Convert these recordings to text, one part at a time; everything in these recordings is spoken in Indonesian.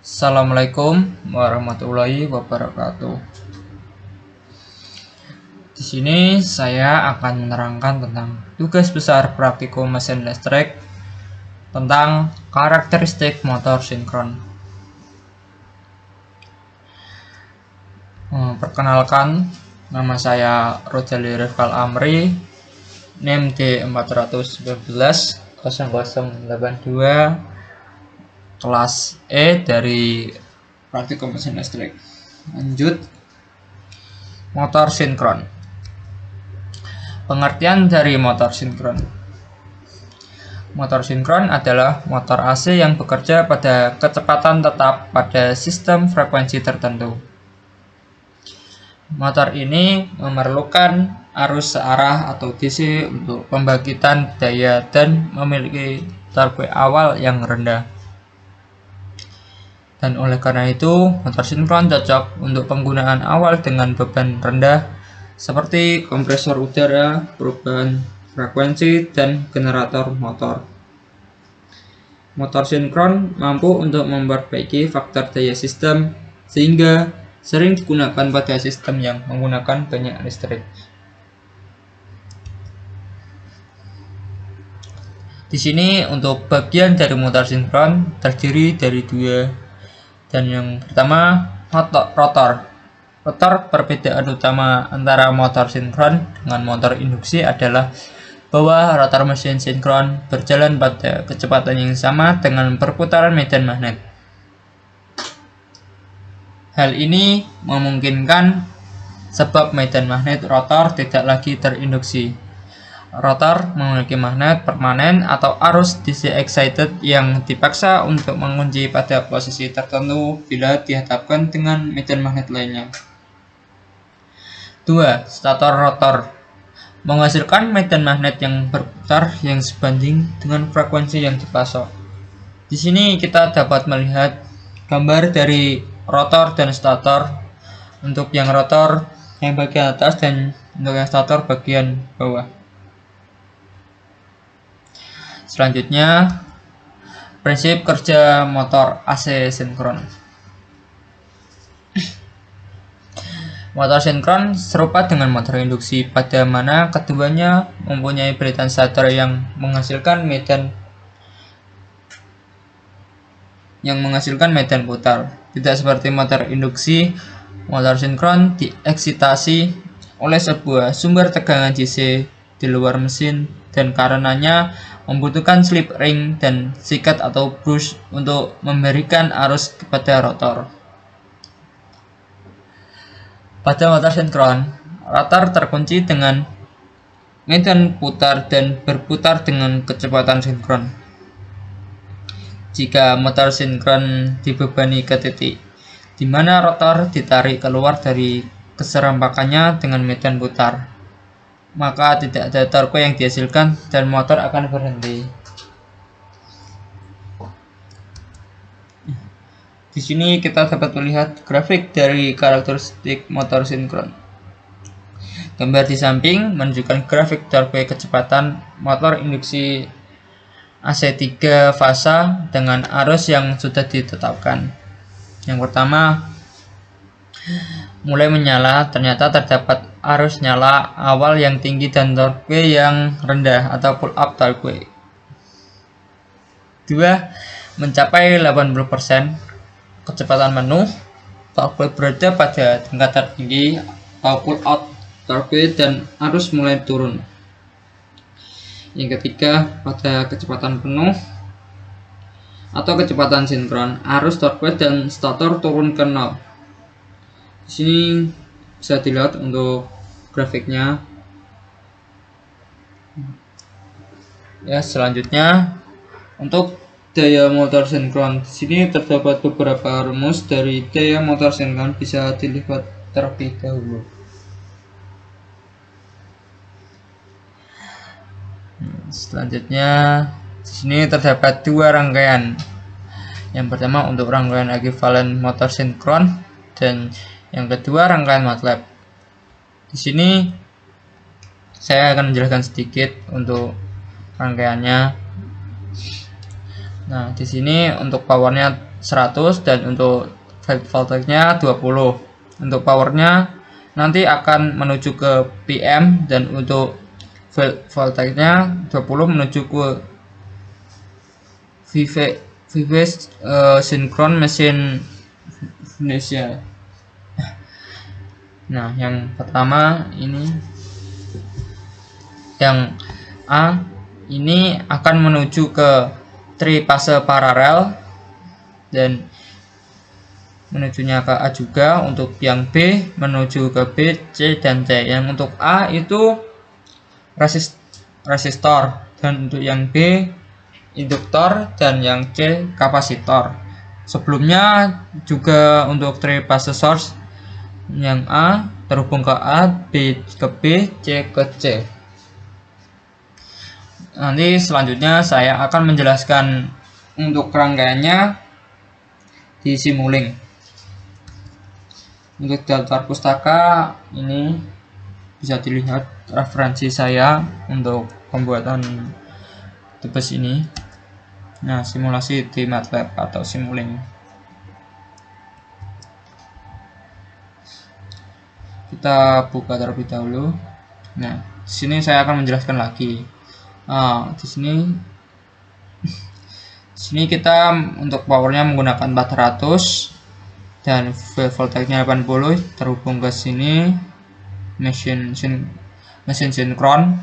Assalamualaikum warahmatullahi wabarakatuh. Di sini saya akan menerangkan tentang tugas besar praktikum mesin listrik tentang karakteristik motor sinkron. Perkenalkan, nama saya Rojali Rifkal Amri, NIM D419 0082, kelas E dari praktikum mesin listrik. Lanjut, motor sinkron. Pengertian dari motor sinkron. Motor sinkron adalah motor AC yang bekerja pada kecepatan tetap pada sistem frekuensi tertentu. Motor ini memerlukan arus searah atau DC untuk pembangkitan daya dan memiliki torque awal yang rendah. Dan oleh karena itu, motor sinkron cocok untuk penggunaan awal dengan beban rendah seperti kompresor udara, perubahan frekuensi, dan generator motor. Motor sinkron mampu untuk memperbaiki faktor daya sistem sehingga sering digunakan pada sistem yang menggunakan banyak listrik. Di sini untuk bagian dari motor sinkron terdiri dari dua. Dan yang pertama, rotor. Rotor, perbedaan utama antara motor sinkron dengan motor induksi adalah bahwa rotor mesin sinkron berjalan pada kecepatan yang sama dengan perputaran medan magnet. Hal ini memungkinkan sebab medan magnet rotor tidak lagi terinduksi. Rotor memiliki magnet permanen atau arus DC excited yang dipaksa untuk mengunci pada posisi tertentu bila dihadapkan dengan medan magnet lainnya. 2. Stator rotor menghasilkan medan magnet yang berputar yang sebanding dengan frekuensi yang dipasok. Di sini kita dapat melihat gambar dari rotor dan stator. Untuk yang rotor yang bagian atas dan untuk yang stator bagian bawah. Selanjutnya, prinsip kerja motor AC sinkron. Motor sinkron serupa dengan motor induksi pada mana keduanya mempunyai barisan stator yang menghasilkan medan putar. Tidak seperti motor induksi, motor sinkron dieksitasi oleh sebuah sumber tegangan DC di luar mesin dan karenanya membutuhkan slip ring dan sikat atau brush untuk memberikan arus kepada rotor. Pada motor sinkron, rotor terkunci dengan medan putar dan berputar dengan kecepatan sinkron. Jika motor sinkron dibebani ke titik di mana rotor ditarik keluar dari keserambakannya dengan medan putar, maka tidak ada torque yang dihasilkan dan motor akan berhenti. Di sini kita dapat melihat grafik dari karakteristik motor sinkron. Gambar di samping menunjukkan grafik torque kecepatan motor induksi AC3 fasa dengan arus yang sudah ditetapkan. Yang pertama, mulai menyala, ternyata terdapat arus nyala awal yang tinggi dan torque yang rendah atau pull up torque. 2. Mencapai 80% kecepatan penuh, torque berada pada tingkat tertinggi atau pull out torque dan arus mulai turun. Yang ketiga, pada kecepatan penuh atau kecepatan sinkron, arus torque dan stator turun ke 0. Di sini bisa dilihat untuk grafiknya. Ya, selanjutnya untuk daya motor sinkron. Di sini terdapat beberapa rumus dari daya motor sinkron, bisa dilihat terlebih dahulu. Selanjutnya, di sini terdapat dua rangkaian. Yang pertama untuk rangkaian ekivalen motor sinkron dan yang kedua rangkaian MATLAB. Di sini saya akan menjelaskan sedikit untuk rangkaiannya. Nah, di sini untuk powernya 100 dan untuk voltage-nya 20. Untuk powernya nanti akan menuju ke PM dan untuk voltage-nya 20 menuju ke VV Synchron Machine Indonesia. Nah, yang pertama ini yang A ini akan menuju ke trifase paralel dan menujunya ke A juga. Untuk yang B menuju ke B, C, dan D. Yang untuk A itu resistor dan untuk yang B induktor dan yang C kapasitor. Sebelumnya juga untuk trifase source yang A terhubung ke A, B ke B, C ke C. Nanti selanjutnya saya akan menjelaskan untuk rangkaiannya di Simulink. Untuk daftar pustaka ini bisa dilihat referensi saya untuk pembuatan tebes ini. Nah, simulasi di MATLAB atau Simulink. Kita buka terlebih dahulu. Nah, di sini saya akan menjelaskan lagi. Di sini kita untuk powernya menggunakan 400 dan voltage-nya 80 terhubung ke sini mesin sinkron.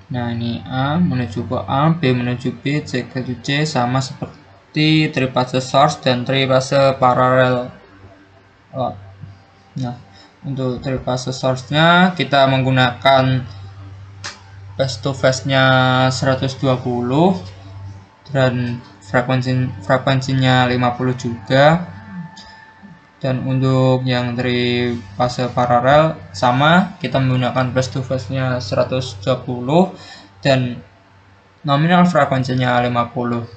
Nah, ini A menuju ke A, B menuju B, C ke C, sama seperti trifase source dan trifase paralel. Nah, untuk trifase source-nya kita menggunakan phase to phase-nya 120 dan frekuensinya 50 juga. Dan untuk yang dari fase paralel sama, kita menggunakan phase to phase-nya 120 dan nominal frekuensinya 50.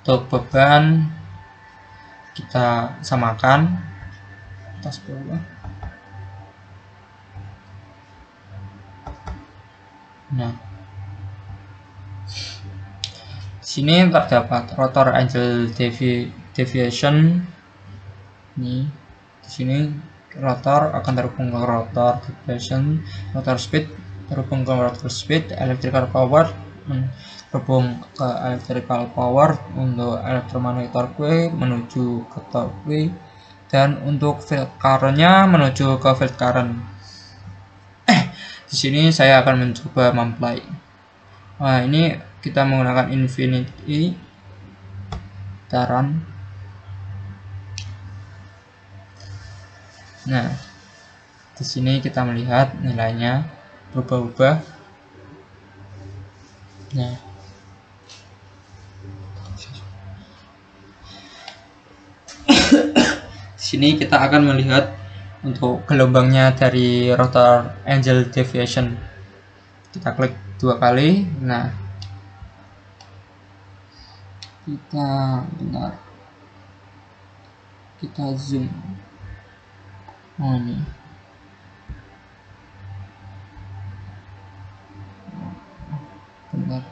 Untuk beban kita samakan atas bawah. Nah, sini terdapat rotor angle deviation. Nih, di sini rotor akan terhubung ke rotor deviation, rotor speed terhubung ke rotor speed, electrical power terhubung ke electrical power, untuk electromagnetic torque menuju ke torque, dan untuk field current-nya menuju ke field current. Di sini saya akan mencoba memplay. Nah, ini kita menggunakan infinity taran. Nah, di sini kita melihat nilainya berubah-ubah. Nah, di sini kita akan melihat untuk gelombangnya dari rotor angle deviation. Kita klik 2 kali. Nah, kita zoom. Ini benar.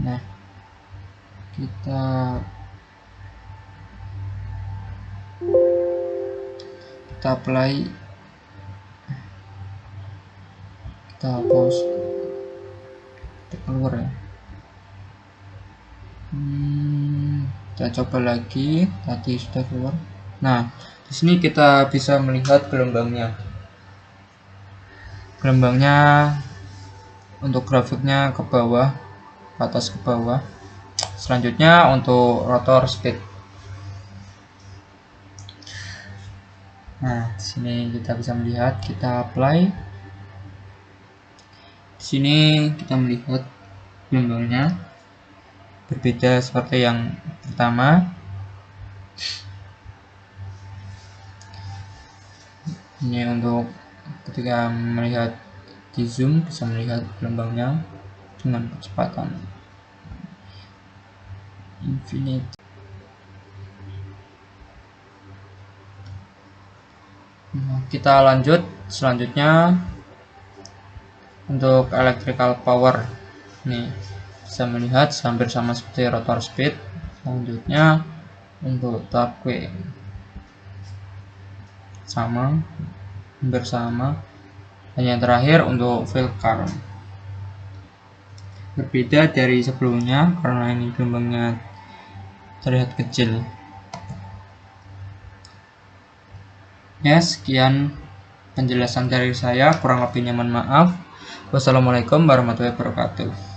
Nah, kita play, kita pause, kita keluar ya. Kita coba lagi, tadi sudah keluar. Nah, di sini kita bisa melihat gelombangnya untuk grafiknya ke bawah, ke atas ke bawah. Selanjutnya untuk rotor speed. Nah, di sini kita bisa melihat, kita apply. Di sini kita melihat gelombangnya berbeda seperti yang pertama. Ini untuk ketika melihat di zoom bisa melihat gelombangnya dengan kecepatan infinite. Nah, kita lanjut selanjutnya Untuk electrical power nih bisa melihat hampir sama seperti rotor speed. Selanjutnya untuk torque sama, hampir sama. Dan yang terakhir untuk field current berbeda dari sebelumnya karena ini gelombangnya terlihat kecil. Ya, sekian penjelasan dari saya, kurang lebihnya mohon maaf. Wassalamualaikum warahmatullahi wabarakatuh.